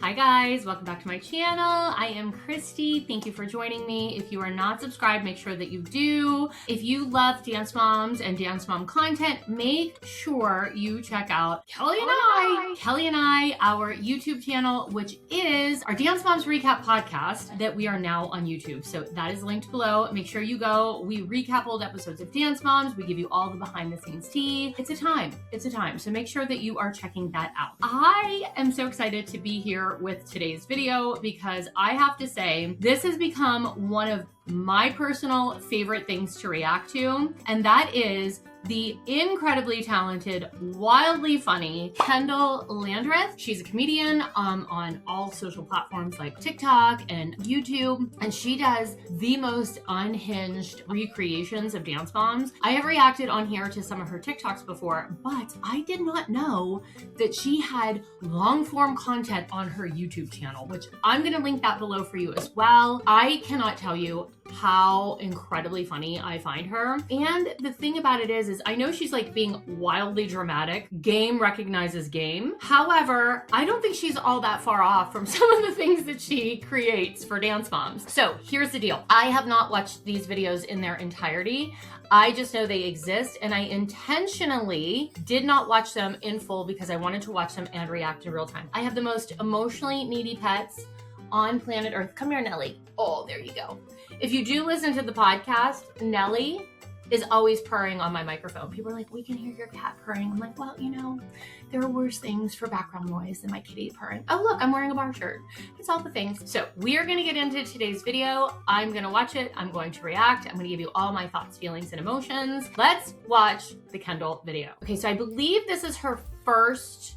Hi guys, welcome back to my channel. I am Christy. Thank you for joining me. If you are not subscribed, make sure that you do. If you love Dance Moms and Dance Mom content, make sure you check out Kelly and I, our YouTube channel, which is our Dance Moms Recap podcast that we are now on YouTube. So that is linked below. Make sure you go. We recap old episodes of Dance Moms. We give you all the behind the scenes tea. It's a time. So make sure that you are checking that out. I am so excited to be here with today's video because I have to say this has become one of my personal favorite things to react to, and that is the incredibly talented, wildly funny Kendall Landreth. She's a comedian on all social platforms like TikTok and YouTube, and she does the most unhinged recreations of Dance Moms. I have reacted on here to some of her TikToks before, but I did not know that she had long form content on her YouTube channel, which I'm gonna link that below for you as well. I cannot tell you how incredibly funny I find her. And the thing about it is I know she's like being wildly dramatic. Game recognizes game. However, I don't think she's all that far off from some of the things that she creates for Dance Moms. So here's the deal. I have not watched these videos in their entirety. I just know they exist, and I intentionally did not watch them in full because I wanted to watch them and react in real time. I have the most emotionally needy pets on planet Earth. Come here, Nellie. Oh, there you go. If you do listen to the podcast, Nellie is always purring on my microphone. People are like, we can hear your cat purring. I'm like, well, you know, there are worse things for background noise than my kitty purring. Oh, look, I'm wearing a bar shirt. It's all the things. So we are gonna get into today's video. I'm gonna watch it. I'm going to react. I'm gonna give you all my thoughts, feelings, and emotions. Let's watch the Kendall video. Okay, so I believe this is her first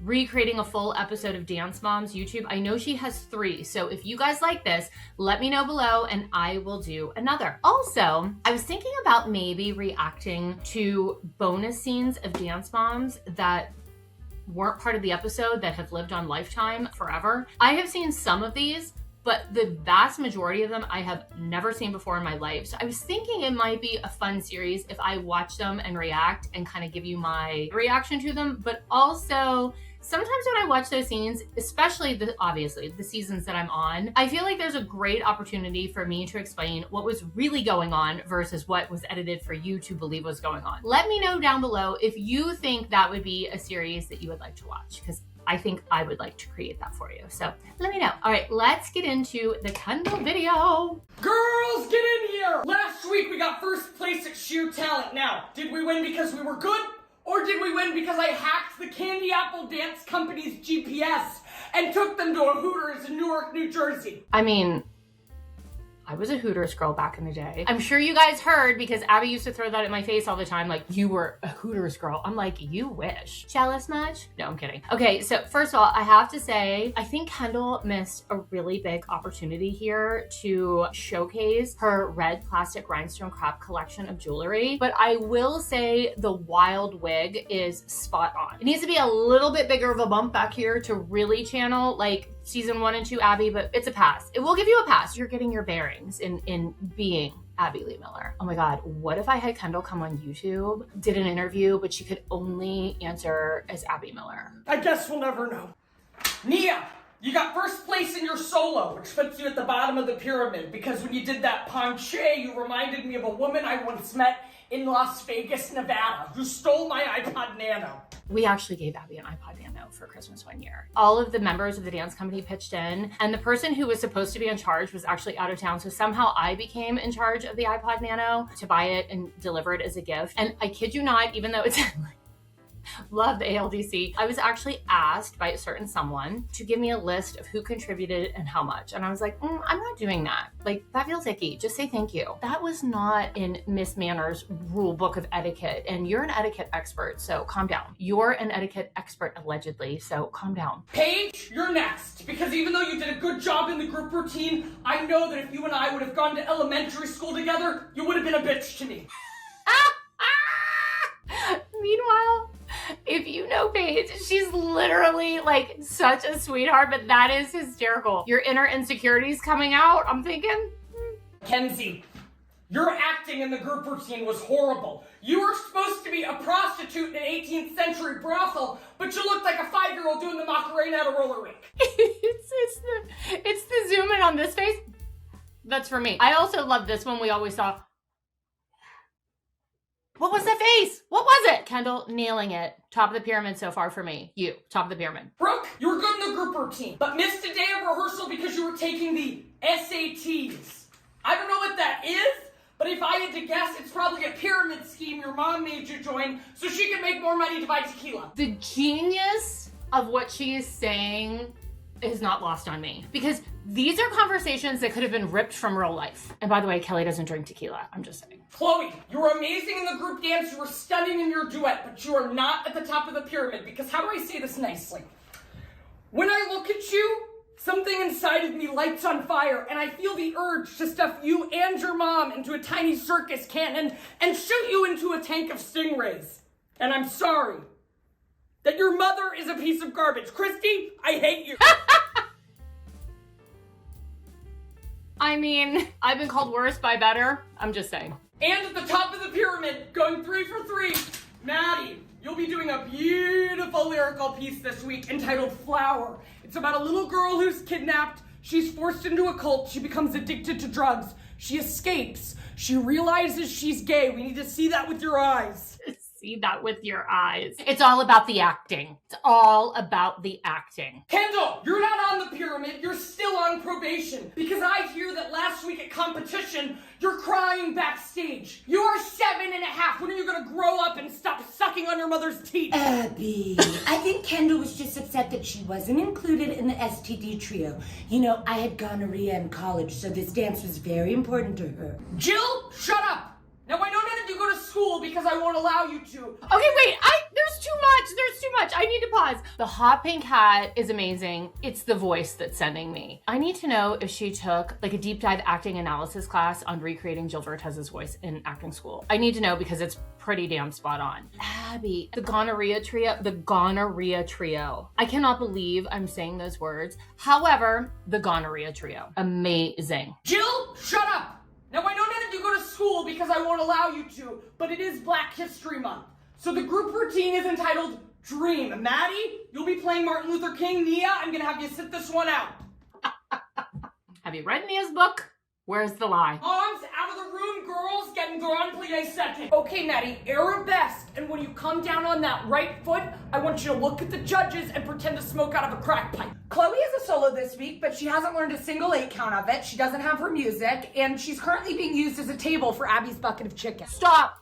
recreating a full episode of Dance Moms YouTube. I know she has 3, so if you guys like this, let me know below and I will do another. Also, I was thinking about maybe reacting to bonus scenes of Dance Moms that weren't part of the episode that have lived on Lifetime forever. I have seen some of these, but the vast majority of them I have never seen before in my life. So I was thinking it might be a fun series if I watch them and react and kind of give you my reaction to them. But also, sometimes when I watch those scenes, especially obviously the seasons that I'm on, I feel like there's a great opportunity for me to explain what was really going on versus what was edited for you to believe was going on. Let me know down below if you think that would be a series that you would like to watch, because I think I would like to create that for you. So let me know. All right, let's get into the Kendall video. Girls, get in here! Last week we got first place at Shoe Talent. Now, did we win because we were good? Or did we win because I hacked the Candy Apple Dance Company's GPS and took them to a Hooters in Newark, New Jersey? I mean, I was a Hooters girl back in the day. I'm sure you guys heard because Abby used to throw that at my face all the time, like, you were a Hooters girl. I'm like, you wish. Jealous much? No, I'm kidding. Okay, so first of all, I have to say, I think Kendall missed a really big opportunity here to showcase her red plastic rhinestone crab collection of jewelry. But I will say the wild wig is spot on. It needs to be a little bit bigger of a bump back here to really channel like season 1 and 2 Abby, but it's a pass. It will give you a pass. You're getting your bearings in being Abby Lee Miller. Oh my God, what if I had Kendall come on YouTube, did an interview, but she could only answer as Abby Miller? I guess we'll never know. Nia, you got first place in your solo, which puts you at the bottom of the pyramid, because when you did that penché, you reminded me of a woman I once met in Las Vegas, Nevada, who stole my iPod Nano. We actually gave Abby an iPod Nano for Christmas one year. All of the members of the dance company pitched in, and the person who was supposed to be in charge was actually out of town. So somehow I became in charge of the iPod Nano to buy it and deliver it as a gift. And I kid you not, even though it's love the ALDC, I was actually asked by a certain someone to give me a list of who contributed and how much. And I was like, I'm not doing that. Like, that feels icky. Just say thank you. That was not in Miss Manners rule book of etiquette. And you're an etiquette expert, so calm down. You're an etiquette expert, allegedly, so calm down. Paige, you're next. Because even though you did a good job in the group routine, I know that if you and I would have gone to elementary school together, you would have been a bitch to me. Meanwhile, if you know Paige, she's literally like such a sweetheart, but that is hysterical. Your inner insecurities coming out, I'm thinking. Kenzie, your acting in the group routine was horrible. You were supposed to be a prostitute in an 18th century brothel, but you looked like a 5-year-old doing the Macarena at a roller rink. on this face, that's for me. I also love this one we always saw. What was that face? What was it? Kendall, nailing it. Top of the pyramid so far for me. You, top of the pyramid. Brooke, you were good in the group routine, but missed a day of rehearsal because you were taking the SATs. I don't know what that is, but if I had to guess, it's probably a pyramid scheme your mom made you join so she can make more money to buy tequila. The genius of what she is saying is not lost on me, because these are conversations that could have been ripped from real life. And by the way, Kelly doesn't drink tequila. I'm just saying. Chloe, you were amazing in the group dance. You were stunning in your duet, but you are not at the top of the pyramid, because how do I say this nicely? When I look at you, something inside of me lights on fire, and I feel the urge to stuff you and your mom into a tiny circus cannon and shoot you into a tank of stingrays. And I'm sorry that your mother is a piece of garbage. Christi, I hate you. I mean, I've been called worse by better. I'm just saying. And at the top of the pyramid, going 3 for 3, Maddie, you'll be doing a beautiful lyrical piece this week entitled Flower. It's about a little girl who's kidnapped. She's forced into a cult. She becomes addicted to drugs. She escapes. She realizes she's gay. We need to see that with your eyes. See that with your eyes. It's all about the acting. It's all about the acting. Kendall, you're not on the pyramid. You're still on probation. Because I hear that last week at competition, you're crying backstage. You are 7.5. When are you going to grow up and stop sucking on your mother's teeth? Abby, I think Kendall was just upset that she wasn't included in the STD trio. You know, I had gonorrhea in college, so this dance was very important to her. Jill, shut up. Now, I know none of you go to school because I won't allow you to. Okay, wait, there's too much. I need to pause. The hot pink hat is amazing. It's the voice that's sending me. I need to know if she took like a deep dive acting analysis class on recreating Jill Vertez's voice in acting school. I need to know because it's pretty damn spot on. Abby, the gonorrhea trio. I cannot believe I'm saying those words. However, the gonorrhea trio, amazing. Jill, shut up. Now, I know none of you go to school because I won't allow you to, but it is Black History Month. So the group routine is entitled Dream. Maddie, you'll be playing Martin Luther King. Nia, I'm going to have you sit this one out. Have you read Nia's book? Where's the lie? Moms, out of the room, girls, getting Grand Plie second. Okay, Maddie, arabesque, and when you come down on that right foot, I want you to look at the judges and pretend to smoke out of a crack pipe. Chloe is a solo this week, but she hasn't learned a single 8 count of it. She doesn't have her music, and she's currently being used as a table for Abby's bucket of chicken. Stop.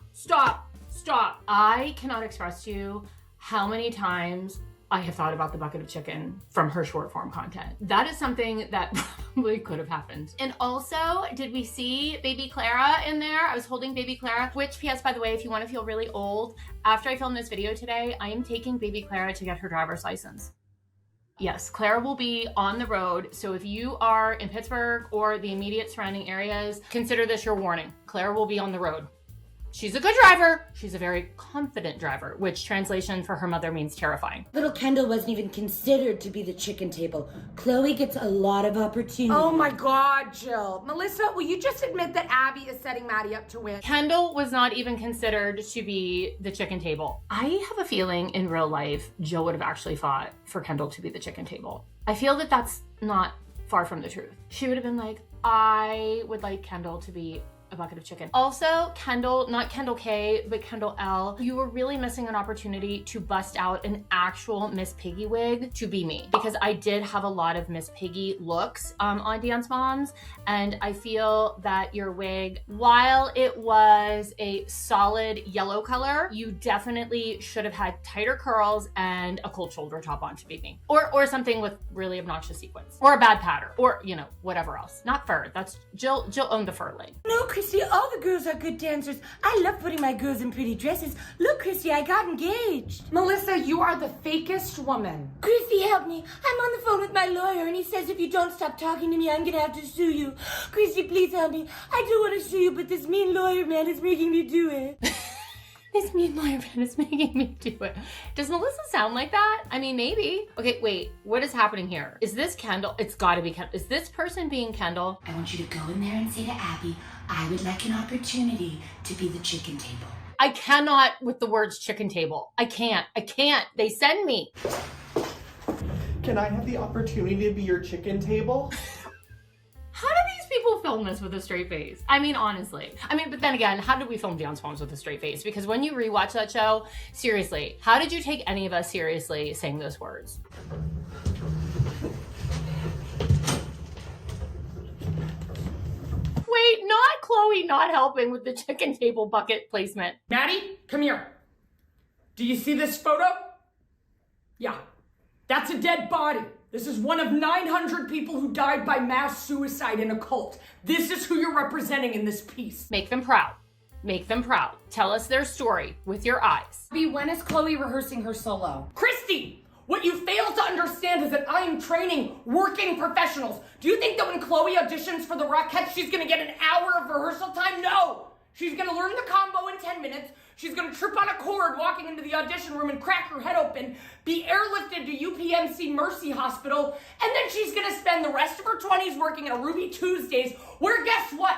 I cannot express to you how many times I have thought about the bucket of chicken from her short form content. That is something that probably could have happened. And also, did we see baby Clara in there? I was holding baby Clara, which PS, by the way, if you want to feel really old, after I film this video today, I am taking baby Clara to get her driver's license. Yes, Clara will be on the road. So if you are in Pittsburgh or the immediate surrounding areas, consider this your warning. Clara will be on the road. She's a good driver. She's a very confident driver, which translation for her mother means terrifying. Little Kendall wasn't even considered to be the chicken table. Chloe gets a lot of opportunity. Oh my God, Jill. Melissa, will you just admit that Abby is setting Maddie up to win? Kendall was not even considered to be the chicken table. I have a feeling in real life, Jill would have actually fought for Kendall to be the chicken table. I feel that that's not far from the truth. She would have been like, I would like Kendall to be a bucket of chicken. Also, Kendall, not Kendall K, but Kendall L, you were really missing an opportunity to bust out an actual Miss Piggy wig to be me, because I did have a lot of Miss Piggy looks on Dance Moms, and I feel that your wig, while it was a solid yellow color, you definitely should have had tighter curls and a cold shoulder top on to be me. Or something with really obnoxious sequins. Or a bad pattern. Or, you know, whatever else. Not fur. That's Jill owned the fur lane. No, Christi, all the girls are good dancers. I love putting my girls in pretty dresses. Look, Christi, I got engaged. Melissa, you are the fakest woman. Christi, help me. I'm on the phone with my lawyer, and he says if you don't stop talking to me, I'm gonna have to sue you. Christi, please help me. I do want to sue you, but this mean lawyer man is making me do it. This mean lawyer man is making me do it. Does Melissa sound like that? I mean, maybe. Okay, wait, what is happening here? Is this Kendall? It's gotta be Kendall. Is this person being Kendall? I want you to go in there and say to Abby, I would like an opportunity to be the chicken table. I cannot with the words chicken table. I can't. They send me. Can I have the opportunity to be your chicken table? people film this with a straight face? I mean, honestly. I mean, but then again, how did we film Dance Moms with a straight face? Because when you rewatch that show, seriously, how did you take any of us seriously saying those words? Wait, not Chloe not helping with the chicken table bucket placement. Maddie, come here. Do you see this photo? Yeah, that's a dead body. This is one of 900 people who died by mass suicide in a cult. This is who you're representing in this piece. Make them proud. Make them proud. Tell us their story with your eyes. When is Chloe rehearsing her solo? Christi, what you fail to understand is that I am training working professionals. Do you think that when Chloe auditions for the Rockettes, she's gonna get an hour of rehearsal time? No! She's gonna learn the combo in 10 minutes. She's gonna trip on a cord walking into the audition room and crack her head open, be airlifted to UPMC Mercy Hospital, and then she's gonna spend the rest of her 20s working at a Ruby Tuesdays, where guess what?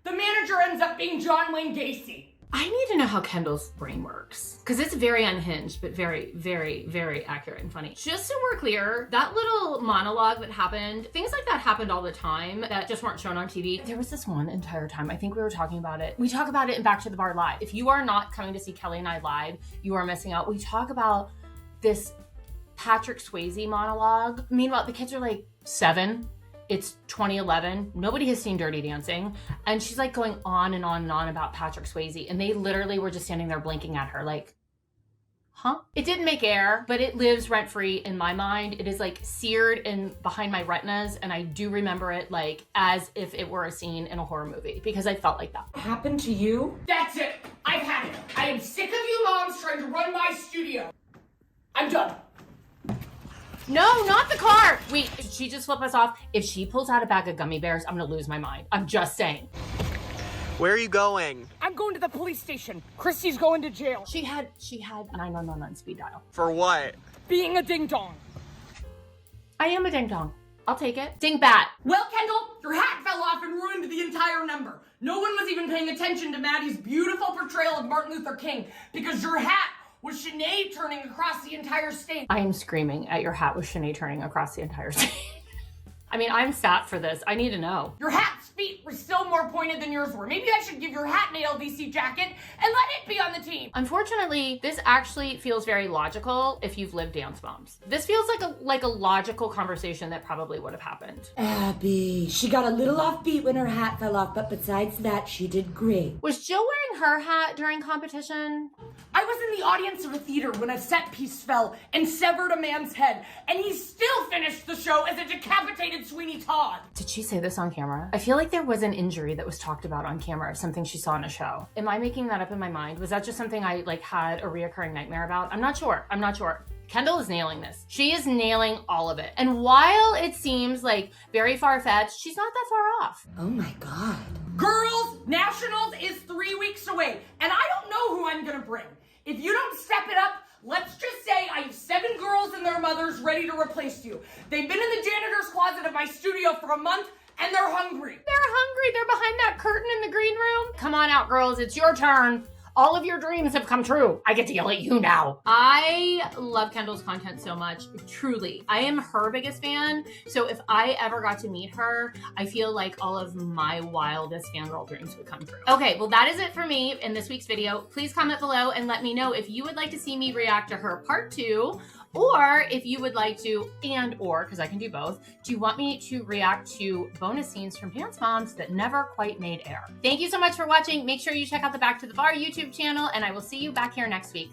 The manager ends up being John Wayne Gacy. I need to know how Kendall's brain works, because it's very unhinged, but very, very, very accurate and funny. Just so we're clear, that little monologue that happened, things like that happened all the time that just weren't shown on TV. There was this one entire time, I think we were talking about it. We talk about it in Back to the Bar Live. If you are not coming to see Kelly and I live, you are missing out. We talk about this Patrick Swayze monologue. Meanwhile, the kids are like 7. It's 2011. Nobody has seen Dirty Dancing. And she's like going on and on and on about Patrick Swayze. And they literally were just standing there blinking at her like, huh? It didn't make air, but it lives rent-free in my mind. It is like seared in behind my retinas. And I do remember it like as if it were a scene in a horror movie because I felt like that. Happened to you? That's it. I've had it. I am sick of you moms trying to run my studio. I'm done. No, not the car. Wait, did she just flip us off? If she pulls out a bag of gummy bears, I'm gonna lose my mind. I'm just saying. Where are you going? I'm going to the police station. Christy's going to jail. She had 911 on speed dial. For what? Being a ding-dong. I am a ding dong. I'll take it. Ding bat. Well, Kendall, your hat fell off and ruined the entire number. No one was even paying attention to Maddie's beautiful portrayal of Martin Luther King because your hat was Sinead turning across the entire stage. I am screaming at your hat with Sinead turning across the entire stage. I mean, I'm sat for this. I need to know. Your hat's feet were still more pointed than yours were. Maybe I should give your hat an LDC jacket and let it be on the team. Unfortunately, this actually feels very logical if you've lived Dance Moms. This feels like a logical conversation that probably would have happened. Abby, she got a little offbeat when her hat fell off, but besides that, she did great. Was Jill wearing her hat during competition? I was in the audience of a theater when a set piece fell and severed a man's head, and he still finished the show as a decapitated Sweeney Todd. Did she say this on camera? I feel like there was an injury that was talked about on camera, something she saw in a show. Am I making that up in my mind? Was that just something I had a reoccurring nightmare about? I'm not sure. Kendall is nailing this. She is nailing all of it. And while it seems like very far-fetched, she's not that far off. Oh my God. Girls, Nationals is 3 weeks away, and I don't know who I'm gonna bring. If you don't step it up, let's just say I have 7 girls and their mothers ready to replace you. They've been in the janitor's closet of my studio for a month, and they're hungry. They're hungry. They're behind that curtain in the green room. Come on out, girls. It's your turn. All of your dreams have come true. I get to yell at you now. I love Kendall's content so much. Truly. I am her biggest fan. So if I ever got to meet her, I feel like all of my wildest fangirl dreams would come true. Okay, well that is it for me in this week's video. Please comment below and let me know if you would like to see me react to her part 2, or if you would like to, because I can do both, do you want me to react to bonus scenes from Dance Moms that never quite made air? Thank you so much for watching. Make sure you check out the Back to the Bar YouTube channel, and I will see you back here next week.